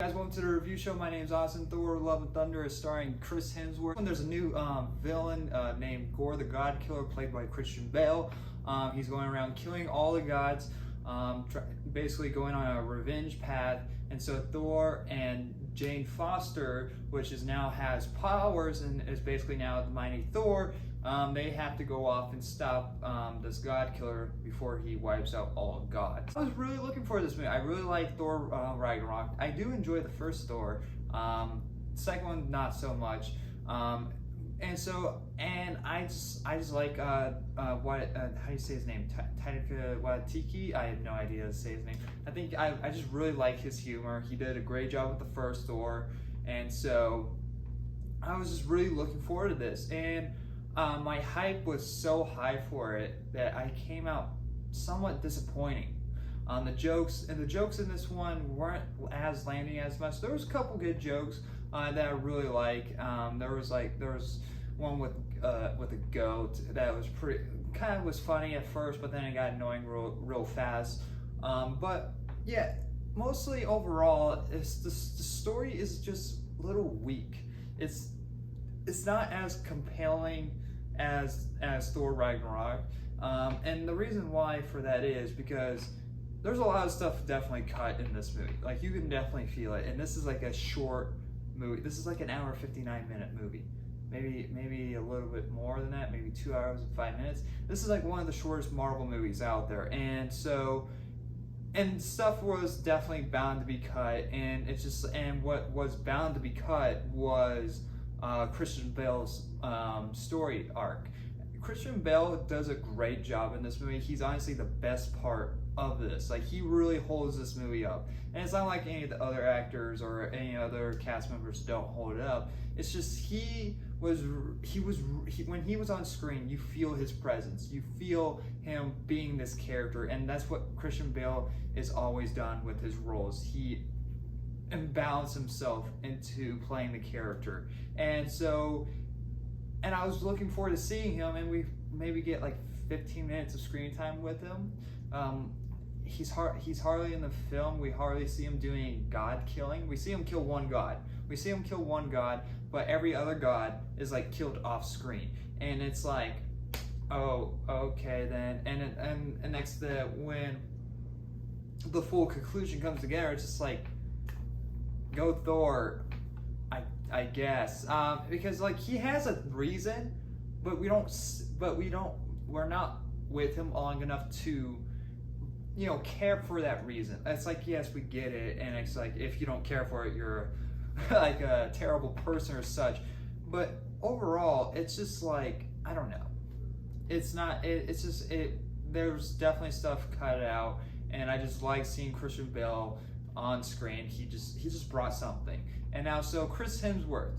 Guys, welcome to the review show. My name is Austin. Thor: Love and Thunder is starring Chris Hemsworth. And there's a new villain named Gorr the God Killer, played by Christian Bale. He's going around killing all the gods, basically going on a revenge path. And so Thor and Jane Foster, which is now has powers and is basically now the mighty Thor, they have to go off and stop this God Killer before he wipes out all gods. I was really looking for this movie. I really like Thor Ragnarok. I do enjoy the first Thor. Second one, not so much. And I just like how do you say his name? Taika Waititi. I have no idea how to say his name. I just really like his humor. He did a great job with the first Thor, and so I was just really looking forward to this. And my hype was so high for it that I came out somewhat disappointing. The jokes in this one weren't as landing as much. There was a couple good jokes that I really like. There was one with a goat that was was funny at first, but then it got annoying real fast. But yeah, mostly overall, the story is just a little weak. It's not as compelling as Thor Ragnarok, and the reason why for that is because there's a lot of stuff definitely cut in this movie. Like, you can definitely feel it, and this is like a short movie. This is like an hour 59-minute movie, maybe a little bit more than that, maybe 2 hours and 5 minutes. This is like one of the shortest Marvel movies out there, and stuff was definitely bound to be cut, and what was bound to be cut was Christian Bale's story arc. Christian Bale does a great job in this movie. He's honestly the best part of this. Like, he really holds this movie up. And it's not like any of the other actors or any other cast members don't hold it up. It's just when he was on screen, you feel his presence. You feel him being this character, and that's what Christian Bale is always done with his roles. He imbalance himself into playing the character, and I was looking forward to seeing him, and we maybe get like 15 minutes of screen time with him. He's hardly in the film. We hardly see him doing god killing. We see him kill one god. But every other god is like killed off screen, and it's like, oh, okay then. And next, when the full conclusion comes together, it's just like, go Thor, I guess, because like he has a reason, but we're not with him long enough to, care for that reason. It's like, yes, we get it, and it's like, if you don't care for it, you're like a terrible person or such. But overall, it's just like, I don't know. There's definitely stuff cut out, and I just like seeing Christian Bale on screen. He just brought something. And now, so Chris Hemsworth,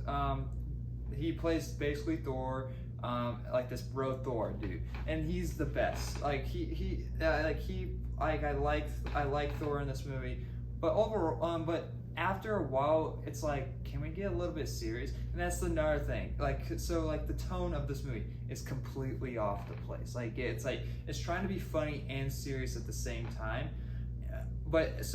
he plays basically Thor, like this bro Thor dude, and he's the best. Like I like Thor in this movie, but but after a while, it's like, can we get a little bit serious? And that's another thing. Like the tone of this movie is completely off the place. It's trying to be funny and serious at the same time. But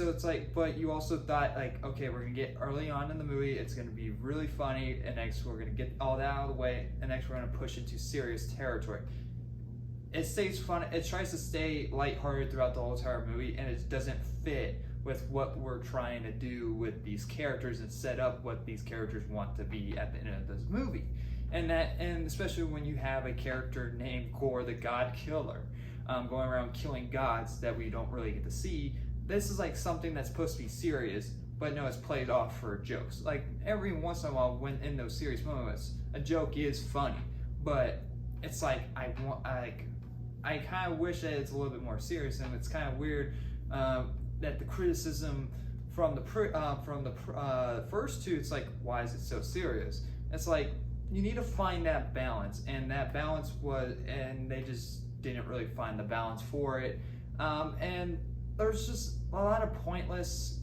you also thought, like, okay, we're gonna get early on in the movie, it's gonna be really funny, and next we're gonna get all that out of the way, and next we're gonna push into serious territory. It stays fun. It tries to stay lighthearted throughout the whole entire movie, and it doesn't fit with what we're trying to do with these characters and set up what these characters want to be at the end of this movie. And especially when you have a character named Gorr the God Killer, going around killing gods that we don't really get to see. This is like something that's supposed to be serious, but no, it's played off for jokes. Like, every once in a while, when in those serious moments, a joke is funny, but it's like, I kind of wish that it's a little bit more serious, and it's kind of weird that the criticism from the first two, it's like, why is it so serious? It's like, you need to find that balance, and that balance and they just didn't really find the balance for it, and there's just a lot of pointless.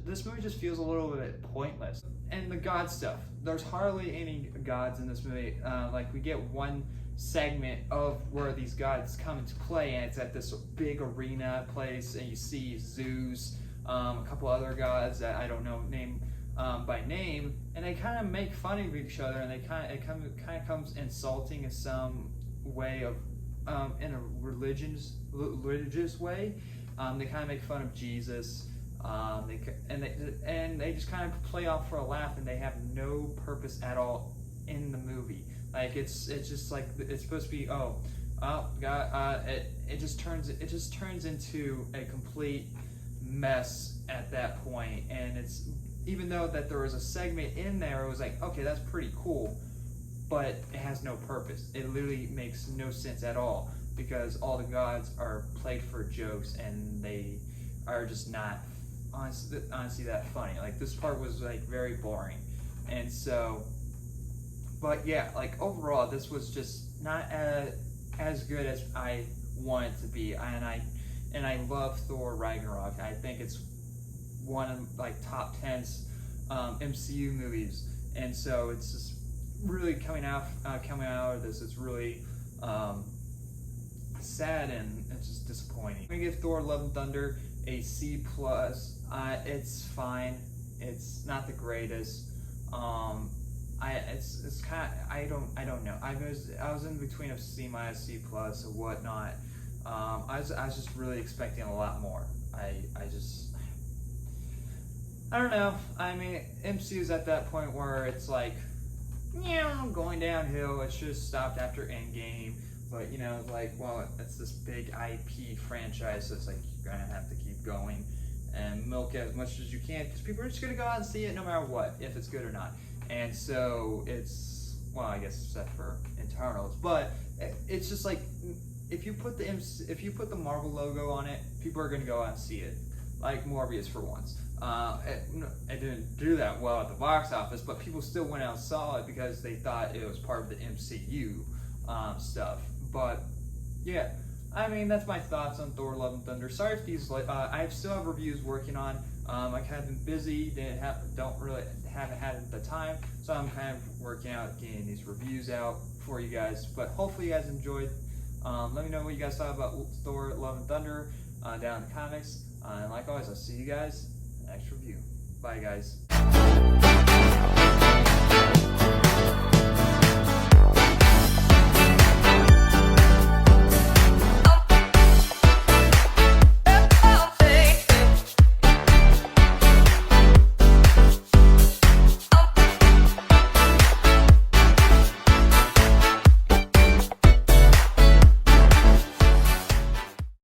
This movie just feels a little bit pointless. And the god stuff, there's hardly any gods in this movie. Like, we get one segment of where these gods come into play, and it's at this big arena place, and you see Zeus, a couple other gods that I don't know name by name, and they kind of make fun of each other, and it kind of comes insulting in some way of in a religious way. They kind of make fun of Jesus. They just kind of play off for a laugh, and they have no purpose at all in the movie. Like it's just like it's supposed to be God. It just turns into a complete mess at that point. And it's, even though that there was a segment in there, it was like, okay, that's pretty cool, but it has no purpose. It literally makes no sense at all, because all the gods are played for jokes, and they are just not honestly that funny. Like, this part was like very boring. And so, but yeah, like overall this was just not as good as I want it to be. And I love Thor Ragnarok. I think it's one of like top 10 MCU movies. And so it's just really coming out of this, it's really sad, and it's just disappointing. I'm gonna give Thor Love and Thunder a C+. It's fine. It's not the greatest. It's kind of, I don't know. I was in between a C-, C+ or whatnot. I was just really expecting a lot more. I don't know. I mean, MCU's at that point where it's like, going downhill. It should have stopped after Endgame. But, like, well, it's this big IP franchise, so it's like, you're going to have to keep going and milk it as much as you can, because people are just going to go out and see it no matter what, if it's good or not. And so it's, well, I guess except for Eternals, but it's just like, if you put the Marvel logo on it, people are going to go out and see it, like Morbius for once. It didn't do that well at the box office, but people still went out and saw it because they thought it was part of the MCU stuff. But yeah, I mean, that's my thoughts on Thor Love and Thunder. Sorry if these, I still have reviews working on. I kind of been busy, haven't had the time, so I'm kind of working out getting these reviews out for you guys. But hopefully you guys enjoyed. Let me know what you guys thought about Thor Love and Thunder down in the comments. And like always, I'll see you guys in the next review. Bye, guys.